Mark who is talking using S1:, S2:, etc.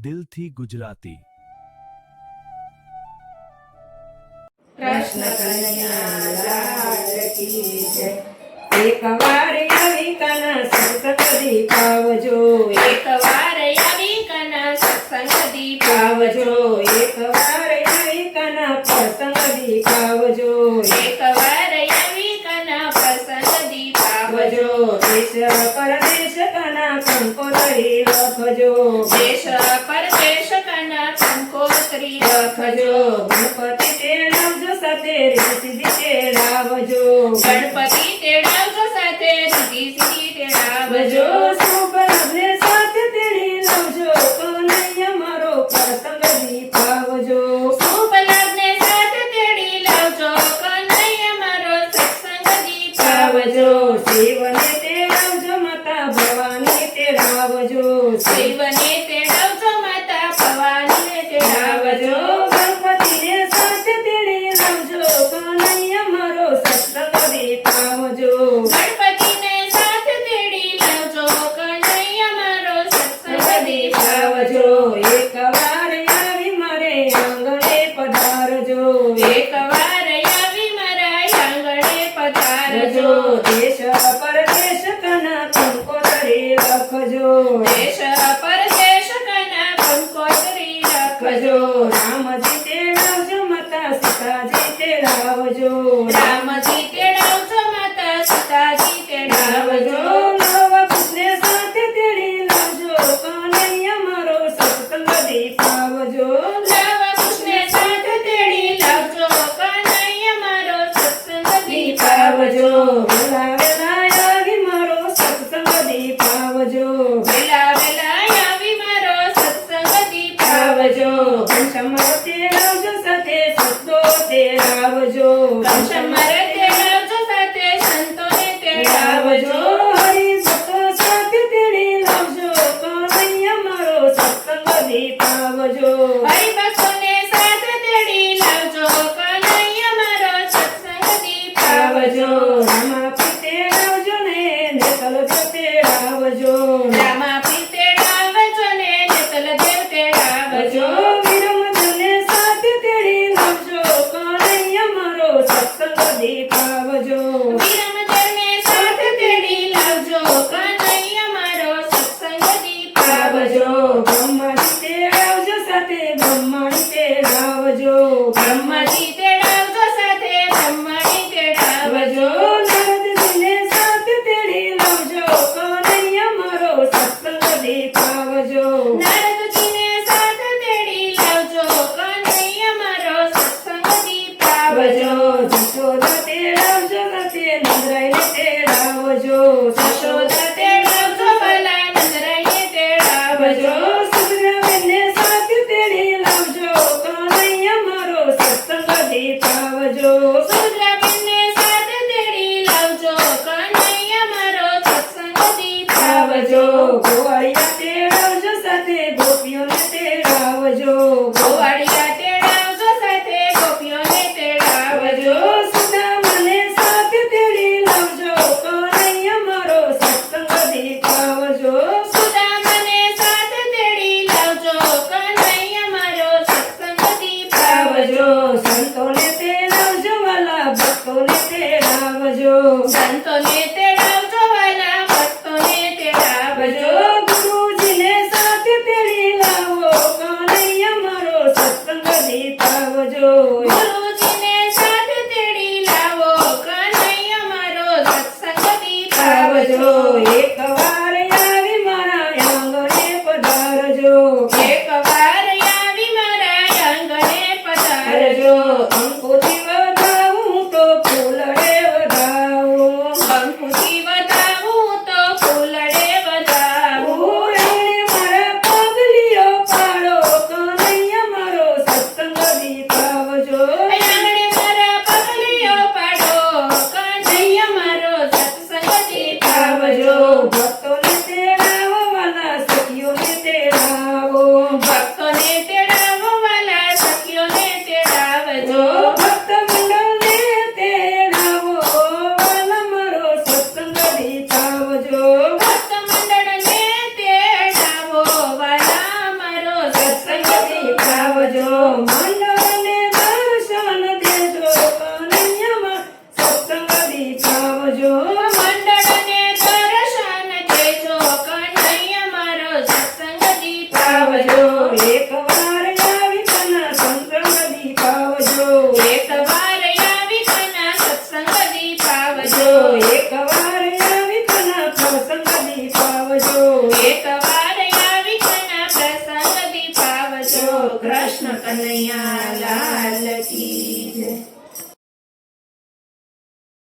S1: દિલથી ગુજરાતી।
S2: કૃષ્ણ કનૈયા લાલ કી જય। એક વાર આવી કના સત્સંગ દીપાવજો,
S3: એક વાર આવી કના સત્સંગ
S2: દીપાવજો, એક વાર આવી કના પ્રસંગ દીપાવજો,
S3: એક વાર આવી કના પ્રસંગ દીપાવજો।
S2: દેશ પરદેશ કના કંકોત્રી લખજો,
S3: દેશ પરદેશ કના કંકોત્રી
S2: લખજો। ગણપતિ તેડાવજો સાથે રીતિ તેડાવજો,
S3: ગણપતિ તેડાવજો સાથે રીતિ સીધી તેડાવજો।
S2: શુભ લગ્ને સાથે તેડી લાવજો, કનૈયા મારો પ્રસંગ દીપાવજો,
S3: શુભ લગ્ને સાથે તેડી લાવજો, કનૈયા મારો સત્સંગ દીપાવજો।
S2: શિવને તેડાવજો માતા ભવાની તેડાવજો,
S3: શિવને તેડાવજો માતા ભવાનીને તેડાવજો।
S2: ગણપતિને સાથે તેડી લાવજો, કનૈયા મારો સત્સંગ દીપાવજો,
S3: ગણપતિને સાથે તેડી લાવજો, કનૈયા મારો સત્સંગ દીપાવજો।
S2: એક વાર આવી મારે આંગણે પધારજો,
S3: એક વાર આવી મારા આંગણે પધારજો।
S2: દેશ પરદેશ કના કંકોત્રી લખજો,
S3: દેશ પરદેશ કના કંકોત્રી લખજો।
S2: રામજી તેડાવજો માતા સીતાજી તેડાવજો,
S3: રામજી તેડાવજો માતા સીતાજી તેડાવજો।
S2: નવા કૃષ્ણ સાથે તેડી લાવજો, કનૈયા મારો સત્સંગ દીપાવજો,
S3: નવા કૃષ્ણ સાથે તેડી લાવજો, કનૈયા મારો સત્સંગ દીપાવજો।
S2: વેલા વેલા આવી મારો સત્સંગ દીપાવજો,
S3: વેલા વેલા આવી મારો સત્સંગ દીપાવજો।
S2: પંચમર તેડાવજો સાથે સંતો તેડાવજો,
S3: કંચમર તેડાવજો સાથે સંતોને તેડાવજો।
S2: હરિભક્તો સાથે તેડી લાવજો, કનૈયા મારો સત્સંગ દીપાવજો,
S3: હરિભક્તોને સાથે તેડી લાવજો, કનૈયા મારો સત્સંગ દીપાવજો।
S2: રામાપી તેડાવજો ને નેતલદેવ તેડાવજો,
S3: રામાપી તેડાવજો ને નેતલદેવ તેડાવજો।
S2: વિરમદને સાથે તેડી લાવજો, કનૈયા મારો સત્સંગ દીપાવજો,
S3: વિરમદને સાથે તેડી લાવજો, કનૈયા મારો સત્સંગ દીપાવજો।
S2: બ્રહ્માજી તેડાવજો સાથે બ્રહ્માણી તેડાવજો,
S3: બ્રહ્માજી તેડાવજો સાથે બ્રહ્માણી તેડાવજો।
S2: નારદજીને સાથે તેડી લાવજો, કનૈયા મારો સત્સંગ દીપાવજો,
S3: નારદજીને સાથે તેડી લાવજો, કનૈયા મારો સત્સંગ દીપાવજો।
S2: જશોદા તેડાવજો સાથે નંદરાયને તેડાવજો,
S3: જશોદા તેડાવજો ભલા નંદરાયને તેડાવજો।
S2: સુગ્રીવને સાથે તેડી લાવજો, કનૈયા મારો સત્સંગ દીપાવજો,
S3: સુદ્રાબેનને સાથે તેડી લાવજો, કનૈયા મારો સત્સંગ દીપાવજો।
S2: ગોવાળિયા તેડાવજો સાથે ગોપીઓને તેડાવજો,
S3: ગોવાળિયા તેડાવજો સાથે ગોપીઓને તેડાવજો।
S2: સુદામને સાથે તેડી લાવજો, કનૈયા મારો સત્સંગ દીપાવજો,
S3: સુદામને સાથે તેડી લાવજો, કનૈયા મારો સત્સંગ દીપાવજો।
S2: સંતોને તેડાવજો વાલા ભક્તોને તેડાવજો,
S3: સંતોને તેડાવજો વાલા ભક્તોને તેડાવજો।
S2: ગુરુજીને સાથે તેડી લાવો, કનૈયા મારો સત્સંગ દીપાવજો,
S3: ગુરુજીને સાથે તેડી લાવો, કનૈયા મારો સત્સંગ દીપાવજો।
S2: એક વાર આવી મારા આંગણે પધારજો,
S3: એક વાર આવી મારા આંગણે પધારજો।
S2: અંકુથી વધાવું તો ફૂલડે વધાવું,
S3: કંકુથી વધાવું તો ફૂલડે વધાવું।
S2: એણે મારા પગલીઓ પાડો, કનૈયા મારો સત્સંગ દીપાવજો,
S3: આંગણે મારા પગલીઓ પાડો, કનૈયા મારો સત્સંગ દીપાવજો।
S2: ભક્તોને તેડાવો વાલા સખીઓને તેડાવો,
S3: ભક્ત
S2: પાવજો મંડળને દર્શન દેજો કનૈયામાં સત્સંગ દીપાવજો
S3: મંડળને દર્શન દેજો કનૈયા મારો સત્સંગ દીપાવજો
S2: એકવાર આવી તના સંતંગ દીપાવજો
S3: એકવાર આવી કના સત્સંગ દીપાવજો
S2: એકવાર આવી તના પ્રસંગ દીપાવજો
S3: એકવાર આવી કના પ્રસંગ દીપાવજો કૃષ્ણ કનૈયા